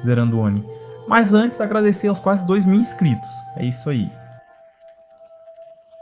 zerando o Oni. Mas antes, agradecer aos quase 2.000 inscritos. É isso aí.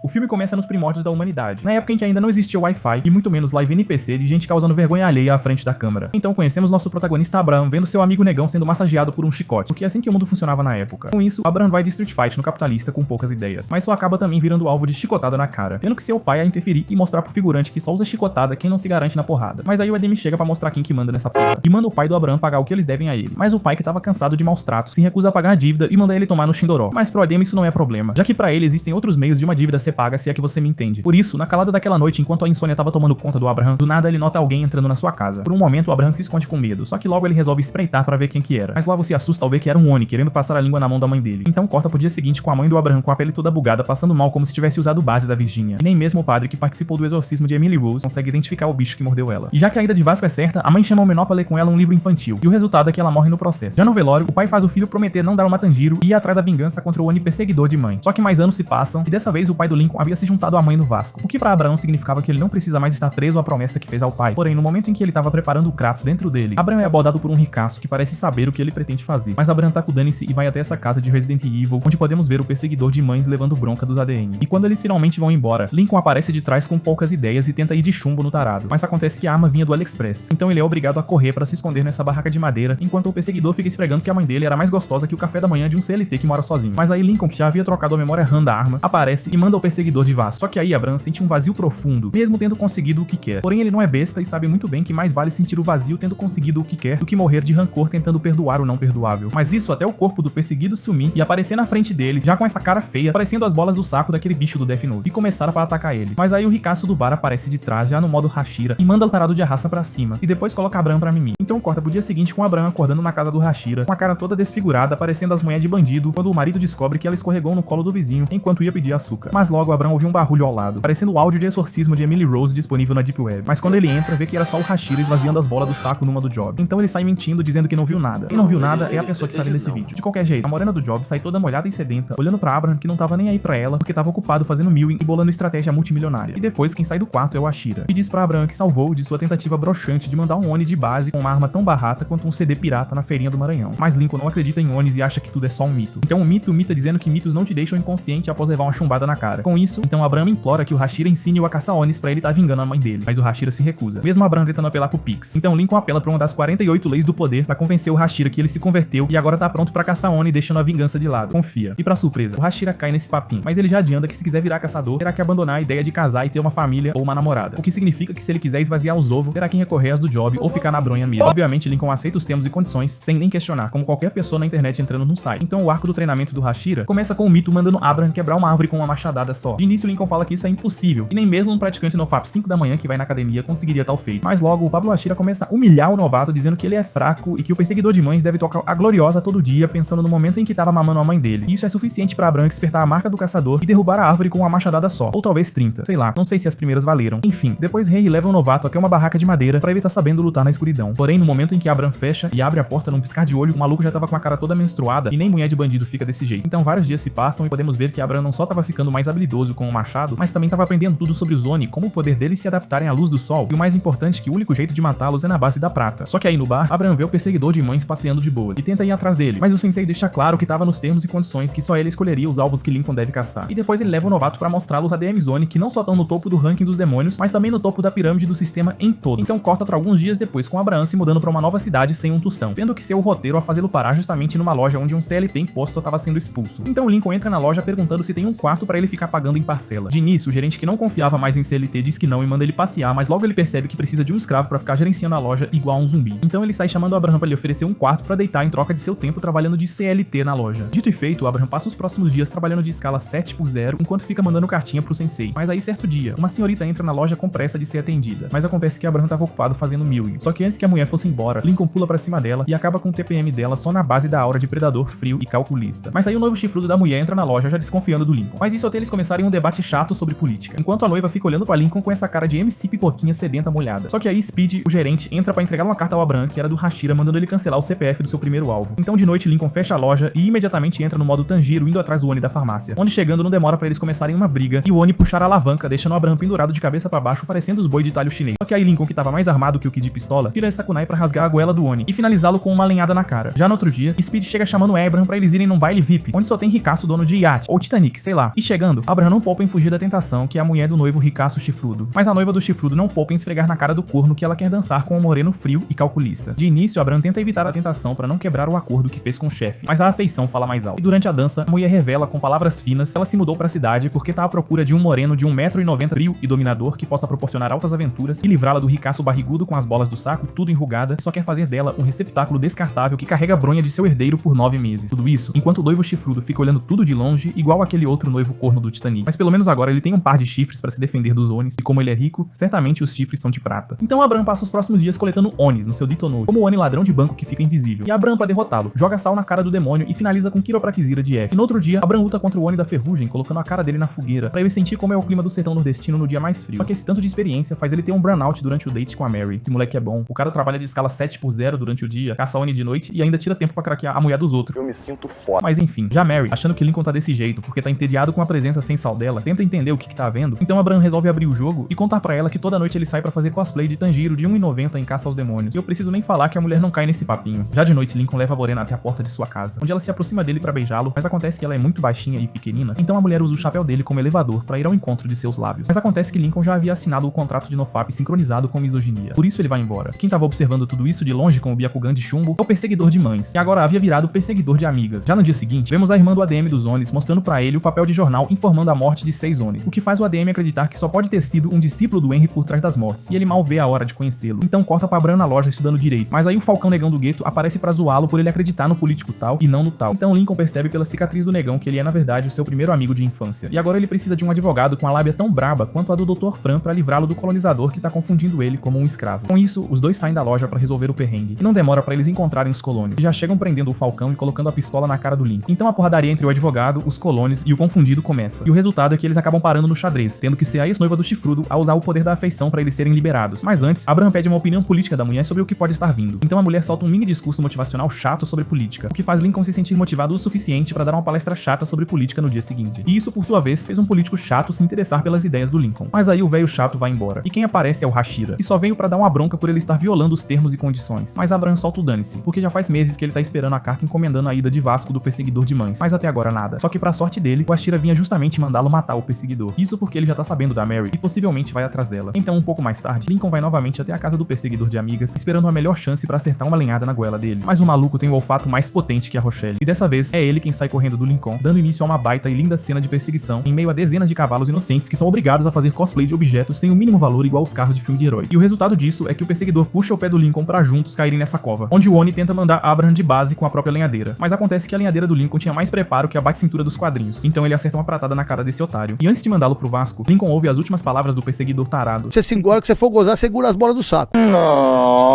O filme começa nos primórdios da humanidade, na época em que ainda não existia Wi-Fi e muito menos live NPC de gente causando vergonha alheia à frente da câmera. Então conhecemos nosso protagonista Abraham vendo seu amigo negão sendo massageado por um chicote, porque é assim que o mundo funcionava na época. Com isso, Abraham vai de Street Fight no capitalista com poucas ideias, mas só acaba também virando alvo de chicotada na cara, tendo que ser o pai a interferir e mostrar pro figurante que só usa chicotada quem não se garante na porrada. Mas aí o Edem chega pra mostrar quem que manda nessa porra, e manda o pai do Abraham pagar o que eles devem a ele. Mas o pai, que tava cansado de maus tratos, se recusa a pagar a dívida e manda ele tomar no Shindoró. Mas pro Edem isso não é problema, já que pra ele existem outros meios de uma dívida ser paga, se é que você me entende. Por isso, na calada daquela noite, enquanto a insônia tava tomando conta do Abraham, do nada ele nota alguém entrando na sua casa. Por um momento, o Abraham se esconde com medo, só que logo ele resolve espreitar pra ver quem que era. Mas logo se assusta ao ver que era um Oni, querendo passar a língua na mão da mãe dele. Então corta pro dia seguinte com a mãe do Abraham com a pele toda bugada, passando mal como se tivesse usado base da Virgínia. E nem mesmo o padre que participou do exorcismo de Emily Rose consegue identificar o bicho que mordeu ela. E já que a ida de Vasco é certa, a mãe chama o menor pra ler com ela um livro infantil. E o resultado é que ela morre no processo. Já no velório, o pai faz o filho prometer não dar uma Tanjiro e ir atrás da vingança contra o Oni perseguidor de mãe. Só que mais anos se passam, e dessa vez o pai do Lincoln havia se juntado à mãe do Vasco. O que pra Abraham significava que ele não precisa mais estar preso à promessa que fez ao pai. Porém, no momento em que ele estava preparando o Kratos dentro dele, Abraham é abordado por um ricaço que parece saber o que ele pretende fazer. Mas Abraham tá com dane-se e vai até essa casa de Resident Evil, onde podemos ver o perseguidor de mães levando bronca dos ADN. E quando eles finalmente vão embora, Lincoln aparece de trás com poucas ideias e tenta ir de chumbo no tarado. Mas acontece que a arma vinha do AliExpress, então ele é obrigado a correr para se esconder nessa barraca de madeira, enquanto o perseguidor fica esfregando que a mãe dele era mais gostosa que o café da manhã de um CLT que mora sozinho. Mas aí Lincoln, que já havia trocado a memória RAM da arma, aparece e manda o perseguidor de Vasco. Só que aí Abraham sente um vazio profundo, mesmo tendo conseguido o que quer. Porém, ele não é besta e sabe muito bem que mais vale sentir o vazio tendo conseguido o que quer do que morrer de rancor tentando perdoar o não perdoável. Mas isso até o corpo do perseguido sumir e aparecer na frente dele, já com essa cara feia, parecendo as bolas do saco daquele bicho do Death Note, e começaram para atacar ele. Mas aí o ricaço do bar aparece de trás, já no modo Hashira, e manda o tarado de arrasta pra cima, e depois coloca Abraham pra mimir. Então corta pro dia seguinte com Abraham acordando na casa do Hashira, com a cara toda desfigurada, parecendo as mulheres de bandido, quando o marido descobre que ela escorregou no colo do vizinho enquanto ia pedir açúcar. Mas logo Abraham ouviu um barulho ao lado, parecendo o áudio de exorcismo de Emily Rose disponível na Deep Web. Mas quando ele entra, vê que era só o Hashira esvaziando as bolas do saco numa do Job. Então ele sai mentindo, dizendo que não viu nada. Quem não viu nada é a pessoa que tá vendo esse vídeo. De qualquer jeito, a morena do Job sai toda molhada e sedenta, olhando pra Abraham, que não tava nem aí pra ela, porque tava ocupado fazendo mewing e bolando estratégia multimilionária. E depois quem sai do quarto é o Hashira, e diz pra Abraham que salvou de sua tentativa broxante de mandar um Oni de base com uma arma tão barata quanto um CD pirata na feirinha do Maranhão. Mas Lincoln não acredita em Onis e acha que tudo é só um mito. Então o mito mita dizendo que mitos não te deixam inconsciente após levar uma chumbada na cara. Com isso, então Abraham implora que o Hashira ensine-o a caçar Onis pra ele tá vingando a mãe dele, mas o Hashira se recusa, mesmo Abraham tentando apelar pro Pix. Então Lincoln apela pra uma das 48 leis do poder pra convencer o Hashira que ele se converteu e agora tá pronto pra caçar Oni, deixando a vingança de lado. Confia. E pra surpresa, o Hashira cai nesse papinho, mas ele já adianta que se quiser virar caçador, terá que abandonar a ideia de casar e ter uma família ou uma namorada. O que significa que se ele quiser esvaziar os ovos, terá que recorrer às do Job ou ficar na bronha mesmo. Obviamente Lincoln aceita os termos e condições sem nem questionar, como qualquer pessoa na internet entrando num site. Então o arco do treinamento do Hashira começa com o mito mandando Abraham quebrar uma árvore com uma machadada só. De início Lincoln fala que isso é impossível, e nem mesmo um praticante NoFap 5 da manhã que vai na academia conseguiria tal feito. Mas logo o Pablo Hashira começa a humilhar o novato, dizendo que ele é fraco e que o perseguidor de mães deve tocar a gloriosa todo dia, pensando no momento em que tava mamando a mãe dele. E isso é suficiente pra Abraham despertar a marca do caçador e derrubar a árvore com uma machadada só, ou talvez 30, sei lá, não sei se as primeiras valeram. Enfim, depois Rei leva o novato até uma barraca de madeira pra ele tá sabendo lutar na escuridão. Porém, no momento em que Abraham fecha e abre a porta num piscar de olho, o maluco já tava com a cara toda menstruada e nem mulher de bandido fica desse jeito. Então vários dias se passam e podemos ver que Abraham não só tava ficando mais habilidoso com o machado, mas também tava aprendendo tudo sobre os Oni, como o poder deles se adaptarem à luz do sol, e o mais importante que o único jeito de matá-los é na base da prata. Só que aí no bar, Abraham vê o perseguidor de mães passeando de boas e tenta ir atrás dele, mas o sensei deixa claro que tava nos termos e condições que só ele escolheria os alvos que Lincoln deve caçar. E depois ele leva o novato pra mostrá-lo os ADMs Oni, que não só estão no topo do ranking dos demônios, mas também no topo da pirâmide do sistema em todo. Então corta pra alguns dias depois com Abraham se mudando pra uma nova cidade sem um tostão, tendo que ser o roteiro a fazê-lo parar justamente numa loja onde um CLT imposto tava sendo expulso. Então Lincoln entra na loja perguntando se tem um quarto pra ele ficar pagando em parcela. De início, o gerente que não confiava mais em CLT diz que não e manda ele passear, mas logo ele percebe que precisa de um escravo pra ficar gerenciando a loja igual a um zumbi. Então ele sai chamando o Abraham pra lhe oferecer um quarto pra deitar em troca de seu tempo trabalhando de CLT na loja. Dito e feito, o Abraham passa os próximos dias trabalhando de escala 7/0 enquanto fica mandando cartinha pro sensei. Mas aí certo dia, uma senhorita entra na loja com pressa de ser atendida, mas acontece que Abraham tava ocupado fazendo mewing. Só que antes que a mulher fosse embora, Lincoln pula pra cima dela e acaba com o TPM dela só na base da aura de predador frio e calculista. Mas aí o noivo chifrudo da mulher entra na loja já desconfiando do Lincoln. Mas isso até eles começarem começarem um debate chato sobre política, enquanto a noiva fica olhando pra Lincoln com essa cara de MC pipoquinha sedenta molhada. Só que aí Speed, o gerente, entra pra entregar uma carta ao Abraham, que era do Hashira, mandando ele cancelar o CPF do seu primeiro alvo. Então de noite Lincoln fecha a loja e imediatamente entra no modo Tanjiro, indo atrás do Oni da farmácia, onde chegando não demora pra eles começarem uma briga e o Oni puxar a alavanca, deixando o Abraham pendurado de cabeça pra baixo, parecendo os boi de talho chinês. Só que aí Lincoln, que tava mais armado que o Kid de pistola, tira essa kunai pra rasgar a goela do Oni e finalizá-lo com uma lenhada na cara. Já no outro dia, Speed chega chamando Abraham pra eles irem num baile VIP, onde só tem Ricaço, dono de iate, ou Titanic, sei lá. E chegando, Abraham não poupa em fugir da tentação, que é a mulher do noivo Ricaço chifrudo. Mas a noiva do chifrudo não poupa em esfregar na cara do corno que ela quer dançar com um moreno frio e calculista. De início, Abraham tenta evitar a tentação pra não quebrar o acordo que fez com o chefe, mas a afeição fala mais alto. E durante a dança, a mulher revela com palavras finas que ela se mudou pra cidade porque tá à procura de um moreno de 1,90 m frio e dominador que possa proporcionar altas aventuras e livrá-la do ricaço barrigudo com as bolas do saco tudo enrugada e só quer fazer dela um receptáculo descartável que carrega a bronha de seu herdeiro por 9 meses. Tudo isso enquanto o noivo chifrudo fica olhando tudo de longe, igual aquele outro noivo corno do Titanic. Mas pelo menos agora ele tem um par de chifres pra se defender dos Onis e como ele é rico, certamente os chifres são de prata. Então Abraham passa os próximos dias coletando Onis no seu Detonode, como o Oni ladrão de banco que fica invisível. E Abraham, pra derrotá-lo, joga sal na cara do demônio e finaliza com Quiropraxira de F. E no outro dia, Abraham luta contra o Oni da ferrugem, colocando a cara dele na fogueira, pra ele sentir como é o clima do sertão nordestino no dia mais frio. Só que esse tanto de experiência faz ele ter um burnout durante o date com a Mary. Esse moleque é bom. O cara trabalha de escala 7/0 durante o dia, caça Oni de noite e ainda tira tempo pra craquear a mulher dos outros. Eu me sinto foda. Mas enfim, já Mary, achando que Lincoln tá desse jeito porque tá entediado com a presença sem sal dela, tenta entender o que tá havendo, então Abraham resolve abrir o jogo e contar pra ela que toda noite ele sai pra fazer cosplay de Tanjiro de 1,90 em caça aos demônios. E eu preciso nem falar que a mulher não cai nesse papinho. Já de noite, Lincoln leva a Morena até a porta de sua casa, onde ela se aproxima dele pra beijá-lo, mas acontece que ela é muito baixinha e pequenina, então a mulher usa o chapéu dele como elevador pra ir ao encontro de seus lábios. Mas acontece que Lincoln já havia assinado o contrato de nofap sincronizado com misoginia, por isso ele vai embora. Quem tava observando tudo isso de longe com o Byakugan de chumbo é o perseguidor de mães, e agora havia virado perseguidor de amigas. Já no dia seguinte, vemos a irmã do ADM dos Onis mostrando pra ele o papel de jornal informando a morte de 6 Onis, o que faz o ADM acreditar que só pode ter sido um discípulo do Henry por trás das mortes, e ele mal vê a hora de conhecê-lo. Então corta pra Abraham na loja estudando direito, mas aí o Falcão Negão do gueto aparece pra zoá-lo por ele acreditar no político tal e não no tal. Então Lincoln percebe pela cicatriz do negão que ele é na verdade o seu primeiro amigo de infância, e agora ele precisa de um advogado com a lábia tão braba quanto a do Dr. Fran pra livrá-lo do colonizador que tá confundindo ele como um escravo. Com isso, os dois saem da loja pra resolver o perrengue, e não demora pra eles encontrarem os colônios, que já chegam prendendo o Falcão e colocando a pistola na cara do Lincoln. Então a porradaria entre o advogado, os colônios e o confundido começa, e o resultado é que eles acabam parando no xadrez, tendo que ser a ex-noiva do chifrudo a usar o poder da afeição pra eles serem liberados. Mas antes, Abraham pede uma opinião política da mulher sobre o que pode estar vindo. Então a mulher solta um mini discurso motivacional chato sobre política, o que faz Lincoln se sentir motivado o suficiente pra dar uma palestra chata sobre política no dia seguinte. E isso, por sua vez, fez um político chato se interessar pelas ideias do Lincoln. Mas aí o velho chato vai embora, e quem aparece é o Hashira, que só veio pra dar uma bronca por ele estar violando os termos e condições. Mas Abraham solta o dane-se, porque já faz meses que ele tá esperando a carta encomendando a ida de Vasco do perseguidor de mães, mas até agora nada. Só que pra sorte dele, o Hashira vinha justamente mandá-lo matar o perseguidor. Isso porque ele já tá sabendo da Mary e possivelmente vai atrás dela. Então um pouco mais tarde, Lincoln vai novamente até a casa do perseguidor de amigas, esperando a melhor chance pra acertar uma lenhada na goela dele. Mas o maluco tem o olfato mais potente que a Rochelle, e dessa vez é ele quem sai correndo do Lincoln, dando início a uma baita e linda cena de perseguição em meio a dezenas de cavalos inocentes que são obrigados a fazer cosplay de objetos sem o mínimo valor igual aos carros de filme de herói. E o resultado disso é que o perseguidor puxa o pé do Lincoln pra juntos caírem nessa cova, onde o Oni tenta mandar Abraham de base com a própria lenhadeira. Mas acontece que a lenhadeira do Lincoln tinha mais preparo que a bate-cintura dos quadrinhos, então ele acerta uma pratada na cara desse otário. E antes de mandá-lo pro Vasco, Lincoln ouve as últimas palavras do perseguidor tarado. Você se engora que você for gozar, segura as bolas do saco.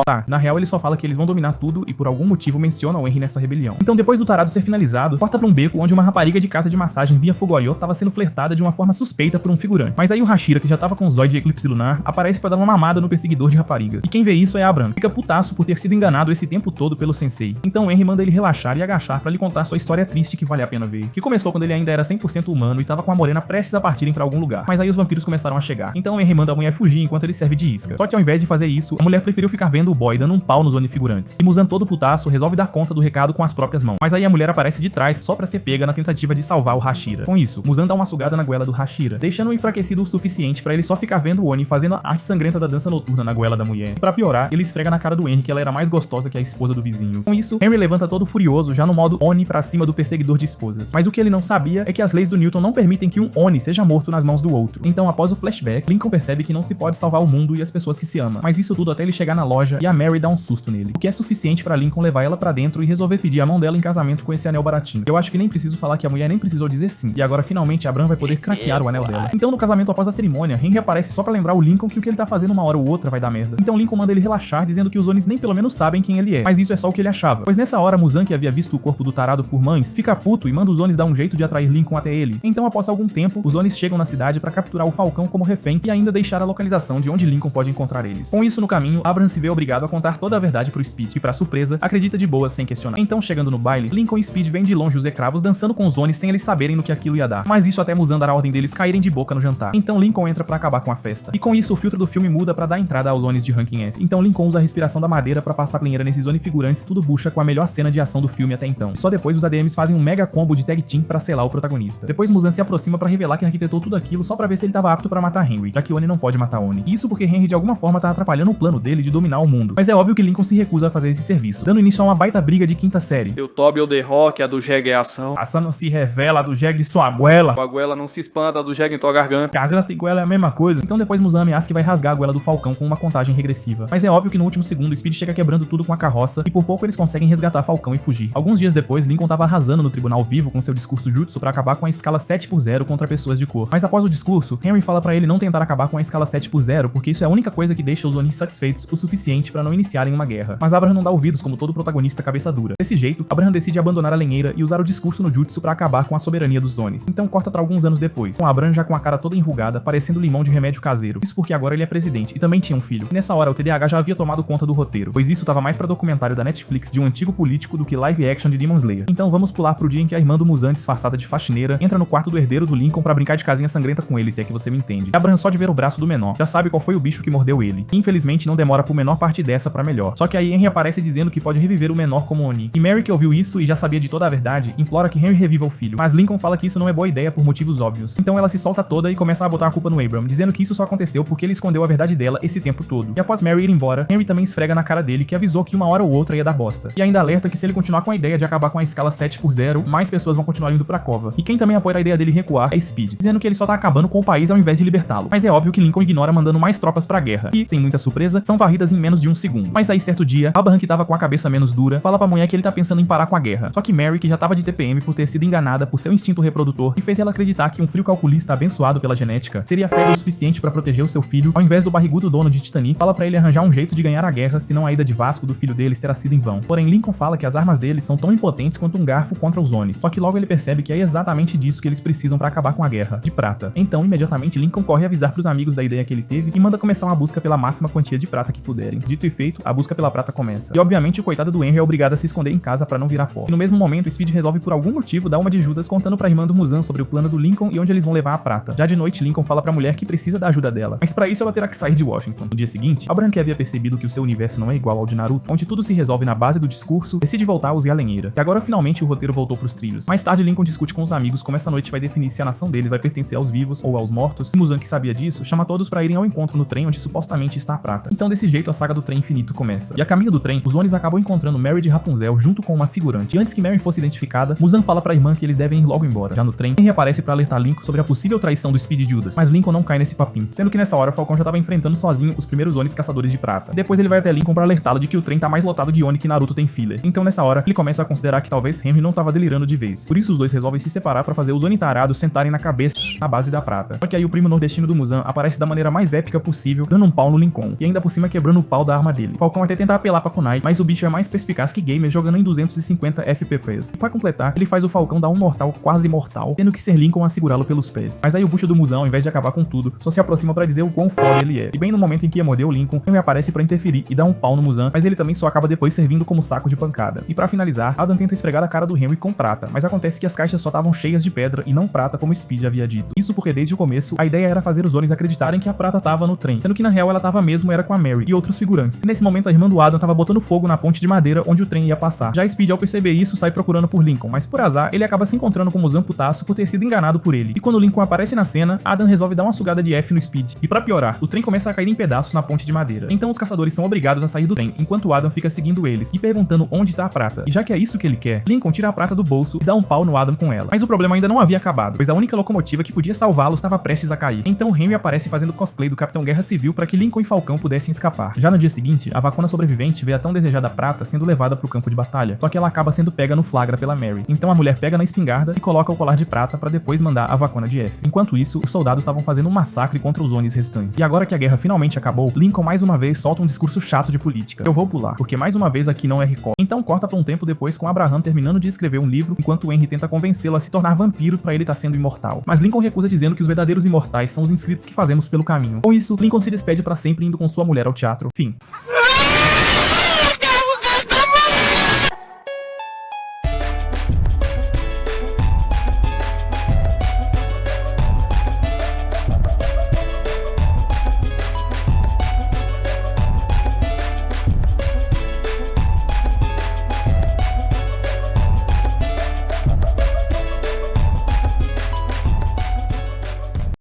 Tá, na real ele só fala que eles vão dominar tudo e por algum motivo menciona o Henry nessa rebelião. Então depois do tarado ser finalizado, corta pra um beco onde uma rapariga de casa de massagem via Fugoyo tava sendo flertada de uma forma suspeita por um figurante. Mas aí o Hashira, que já tava com o Zóio de Eclipse Lunar, aparece pra dar uma mamada no perseguidor de raparigas. E quem vê isso é Abraham, fica putaço por ter sido enganado esse tempo todo pelo sensei. Então Henry manda ele relaxar e agachar pra lhe contar sua história triste que vale a pena ver, que começou quando ele ainda era 100% humano e tava com a morena prestes a partirem pra algum lugar. Mas aí os vampiros começaram a chegar. Então Henry manda a mulher fugir enquanto ele serve de isca. Só que ao invés de fazer isso, a mulher preferiu ficar vendo o boy dando um pau nos onifigurantes. E Muzan todo putaço resolve dar conta do recado com as próprias mãos. Mas aí a mulher aparece de trás só pra ser pega na tentativa de salvar o Hashira. Com isso, Muzan dá uma sugada na goela do Hashira, deixando-o enfraquecido o suficiente pra ele só ficar vendo o Oni fazendo a arte sangrenta da dança noturna na goela da mulher. E pra piorar, ele esfrega na cara do Henry que ela era mais gostosa que a esposa do vizinho. Com isso, Henry levanta todo furioso já no modo Oni pra cima do perseguidor de esposas. Mas o que ele não sabia é que as leis do Newton não permitem que um Oni seja morto nas mãos do outro. Então, após o flashback, Lincoln percebe que não se pode salvar o mundo e as pessoas que se amam. Mas isso tudo até ele chegar na loja e a Mary dá um susto nele, o que é suficiente pra Lincoln levar ela pra dentro e resolver pedir a mão dela em casamento com esse anel baratinho. Eu acho que nem preciso falar que a mulher nem precisou dizer sim, e agora finalmente Abraham vai poder craquear o anel dela. Então no casamento após a cerimônia, Henry aparece só pra lembrar o Lincoln que o que ele tá fazendo uma hora ou outra vai dar merda. Então Lincoln manda ele relaxar, dizendo que os Onis nem pelo menos sabem quem ele é, mas isso é só o que ele achava. Pois nessa hora, Muzan, que havia visto o corpo do tarado por mães, fica puto e manda os Onis dar um jeito de atrair Lincoln até ele. Então após algum tempo, os Onis chegam na cidade para capturar o Falcão como refém e ainda deixar a localização de onde Lincoln pode encontrar eles. Com isso no caminho, Abraham se vê obrigado a contar toda a verdade pro Speed, e pra surpresa, acredita de boa sem questionar. Então, chegando no baile, Lincoln e Speed veem de longe os escravos dançando com os Onis sem eles saberem no que aquilo ia dar. Mas isso até Muzan dar a ordem deles caírem de boca no jantar. Então Lincoln entra pra acabar com a festa. E com isso o filtro do filme muda pra dar entrada aos Onis de ranking S. Então Lincoln usa a respiração da madeira pra passar clenheira nesses Oni figurantes, tudo bucha com a melhor cena de ação do filme até então. Só depois os ADMs fazem um mega combo de tag team pra selar o protagonista. Depois Muzan se aproxima pra revelar que arquitetou tudo aquilo só pra ver se ele tava apto pra matar Henry, já que Oni não pode matar Oni. Isso porque Henry de alguma forma tá atrapalhando o plano dele de dominar o mundo. Mas é óbvio que Lincoln se recusa a fazer esse serviço, dando início a uma baita briga de quinta série. O Toby ou The Rock, a do Jeg é ação. A Sana se revela, a do Jeg de sua goela. A goela não se espanta, a do Jeg em tua garganta. Garganta e goela é a mesma coisa. Então depois Muzan ameaça que vai rasgar a goela do Falcão com uma contagem regressiva. Mas é óbvio que no último segundo Speed chega quebrando tudo com a carroça e por pouco eles conseguem resgatar Falcão e fugir. Alguns dias depois, Lincoln tava arrasando no tribunal vivo com seu discurso jutsu pra acabar com a escala 7/0 contra pessoas de cor. Mas após o discurso, Henry fala pra ele não tentar acabar com a escala 7/0 porque isso é a única coisa que deixa os Onis satisfeitos o suficiente pra não iniciarem uma guerra. Mas Abraham não dá ouvidos como todo protagonista cabeça dura. Desse jeito, Abraham decide abandonar a lenheira e usar o discurso no jutsu pra acabar com a soberania dos Onis. Então corta pra alguns anos depois, com Abraham já com a cara toda enrugada, parecendo limão de remédio caseiro. Isso porque agora ele é presidente e também tinha um filho. E nessa hora o TDAH já havia tomado conta do roteiro, pois isso tava mais pra documentário da Netflix de um antigo político do que live action de Demon Slayer. Então vamos pular pro dia em que a irmã do Muzan, disfarçada de faxineira, entra no quarto do herdeiro do Lincoln pra brincar de casinha sangrenta com ele, se é que você me entende. E Abraham, só de ver o braço do menor, já sabe qual foi o bicho que mordeu ele. E, infelizmente não demora pro menor parte dessa pra melhor. Só que aí Henry aparece dizendo que pode reviver o menor como Oni. E Mary, que ouviu isso e já sabia de toda a verdade, implora que Henry reviva o filho. Mas Lincoln fala que isso não é boa ideia por motivos óbvios. Então ela se solta toda e começa a botar a culpa no Abram, dizendo que isso só aconteceu porque ele escondeu a verdade dela esse tempo todo. E após Mary ir embora, Henry também esfrega na cara dele que avisou que uma hora ou outra ia dar bosta. E ainda alerta que se ele continuar com a ideia de acabar com a escala 7/0, mais pessoas vão continuar indo pra cova. E quem também apoia a ideia dele recuar é Speed, dizendo que ele só tá acabando com o país ao invés de libertá-lo. Mas é óbvio que Lincoln ignora mandando mais tropas pra guerra. E, sem muita surpresa, são varridas em menos de um segundo. Mas aí certo dia, Abraham, que tava com a cabeça menos dura, fala pra mulher que ele tá pensando em parar com a guerra. Só que Mary, que já tava de TPM por ter sido enganada por seu instinto reprodutor, e fez ela acreditar que um frio calculista abençoado pela genética seria fértil o suficiente pra proteger o seu filho, ao invés do barrigudo dono de Titanic, fala pra ele arranjar um jeito de ganhar a guerra, senão a ida de Vasco do filho deles terá sido em vão. Porém, Lincoln fala que as armas deles são tão impotentes quanto um garfo contra os Onis. Só que logo ele percebe que é exatamente disso que eles precisam pra acabar com a guerra, de prata. Então, imediatamente, Lincoln corre avisar pros amigos da ideia que ele teve e manda começar uma busca pela máxima quantia de prata que puderem. Dito e feito, a busca pela prata começa. E obviamente o coitado do Henry é obrigado a se esconder em casa pra não virar pó. E no mesmo momento, Speed resolve por algum motivo dar uma de Judas contando pra irmã do Muzan sobre o plano do Lincoln e onde eles vão levar a prata. Já de noite, Lincoln fala pra mulher que precisa da ajuda dela, mas pra isso ela terá que sair de Washington. No dia seguinte, Abraham, que havia percebido que o seu universo não é igual ao de Naruto, onde tudo se resolve na base do discurso, decide voltar a usar a lenheira. E agora finalmente o roteiro voltou pros trilhos. Mais tarde, Lincoln discute com os amigos como essa noite vai definir se a nação deles vai pertencer aos vivos ou aos mortos. E Muzan, que sabia disso, chama todos pra irem ao encontro no trem onde supostamente está a prata. Então desse jeito a saga do trem infinito começa. E a caminho do trem, os Onis acabam encontrando Mary de Rapunzel junto com uma figurante. E antes que Mary fosse identificada, Muzan fala pra irmã que eles devem ir logo embora. Já no trem, Henry aparece pra alertar Lincoln sobre a possível traição do Speed e Judas, mas Lincoln não cai nesse papinho, sendo que nessa hora o Falcão já tava enfrentando sozinho os primeiros Onis caçadores de prata. E depois ele vai até Lincoln pra alertá-lo de que o trem tá mais lotado de Oni que Naruto tem filler. Então nessa hora, ele começa a considerar que talvez Henry não tava delirando de vez. Por isso os dois resolvem se separar pra fazer os Oni tarados sentarem na cabeça na base da prata. Só que aí o primo nordestino do Muzan aparece da maneira mais épica possível, dando um pau no Lincoln, e ainda por cima quebrando o pau da arma dele. O Falcão até tenta apelar pra kunai, mas o bicho é mais perspicaz que gamer jogando em 250 FPS. E pra completar, ele faz o Falcão dar um mortal quase mortal, tendo que ser Lincoln a segurá-lo pelos pés. Mas aí o bucho do Muzan, ao invés de acabar com tudo, só se aproxima pra dizer o quão foda ele é. E bem no momento em que ia morder o Lincoln, ele aparece pra interferir e dá um pau no Muzan, mas ele também só acaba depois servindo como saco de pancada. E pra finalizar, Adam tenta esfregar a cara do Henry com prata, mas acontece que as caixas só estavam cheias de pedra e não prata como Speed havia dito. Isso porque desde o começo, a ideia era fazer os Onis acreditarem que a prata tava no trem, sendo que na real ela tava mesmo era com a Mary e outros figurantes. E nesse momento a irmã do Adam tava botando fogo na ponte de madeira onde o trem ia passar. Já Speed, ao perceber isso, sai procurando por Lincoln, mas por azar, ele acaba se encontrando com o Muzan putaço por ter sido enganado por ele. E quando Lincoln aparece na cena, Adam resolve dar uma sugada de F no Speed. E pra piorar, o trem começa a cair em pedaços na ponte de madeira. Então os caçadores são obrigados a sair do trem, enquanto Adam fica seguindo eles e perguntando onde tá a prata. E já que é isso que ele quer, Lincoln tira a prata do bolso e dá um pau no Adam com ela. Mas o problema ainda não havia acabado, pois a única locomotiva que podia salvá-los estava prestes a cair. Então Henry aparece fazendo cosplay do Capitão Guerra Civil para que Lincoln e Falcão pudessem escapar. Já no dia seguinte, a vacuna sobrevivente vê a tão desejada prata sendo levada pro campo de batalha, só que ela acaba sendo pega no flagra pela Mary. Então a mulher pega na espingarda e coloca o colar de prata para depois mandar a vacuna de F. Enquanto isso, os soldados estavam fazendo um massacre contra os Onis restantes. E agora que a guerra finalmente acabou, Lincoln mais uma vez solta um discurso chato de política. Eu vou pular, porque mais uma vez aqui não é recall. Então corta pra um tempo depois com Abraham terminando de escrever um livro, enquanto Henry tenta convencê-lo a se tornar vampiro para ele ele tá sendo imortal. Mas Lincoln recusa dizendo que os verdadeiros imortais são os inscritos que fazemos pelo caminho. Com isso, Lincoln se despede pra sempre indo com sua mulher ao teatro. Fim.